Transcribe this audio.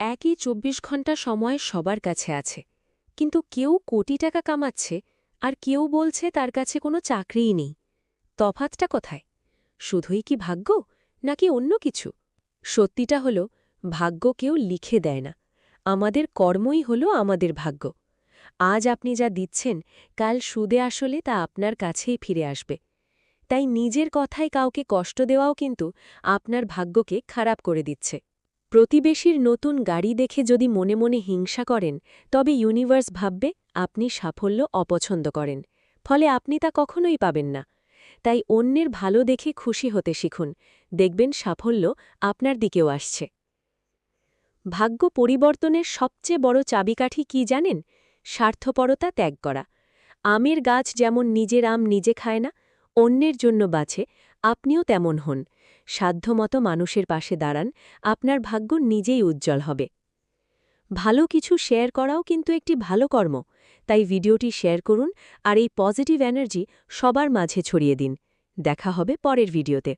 একই ২৪ ঘন্টা সময় সবার কাছে আছে, কিন্তু কেউ কোটি টাকা কামাচ্ছে আর কেউ বলছে তার কাছে কোনো চাকরিই নেই। তফাৎটা কোথায়? শুধুই কি ভাগ্য, নাকি অন্য কিছু? সত্যিটা হল, ভাগ্য কেউ লিখে দেয় না, আমাদের কর্মই হল আমাদের ভাগ্য। আজ আপনি যা দিচ্ছেন, কাল সুদে আসলে তা আপনার কাছেই ফিরে আসবে। তাই নিজের কথায় কাউকে কষ্ট দেওয়াও কিন্তু আপনার ভাগ্যকে খারাপ করে দিচ্ছে। প্রতিবেশীর নতুন গাড়ি দেখে যদি মনে মনে হিংসা করেন, তবে ইউনিভার্স ভাববে আপনি সাফল্য অপছন্দ করেন, ফলে আপনি তা কখনোই পাবেন না। তাই অন্যের ভালো দেখে খুশি হতে শিখুন, দেখবেন সাফল্য আপনার দিকেও আসছে। ভাগ্য পরিবর্তনের সবচেয়ে বড় চাবিকাঠি কি জানেন? স্বার্থপরতা ত্যাগ করা। আমের গাছ যেমন নিজের আম নিজে খায় না, অন্যের জন্য বাঁচে, আপনিও তেমন হন। সাধ্যমতো মানুষের পাশে দাঁড়ান, আপনার ভাগ্য নিজেই উজ্জ্বল হবে। ভালো কিছু শেয়ার করাও কিন্তু একটি ভালো কর্ম, তাই ভিডিওটি শেয়ার করুন আর এই পজিটিভ এনার্জি সবার মাঝে ছড়িয়ে দিন। দেখা হবে পরের ভিডিওতে।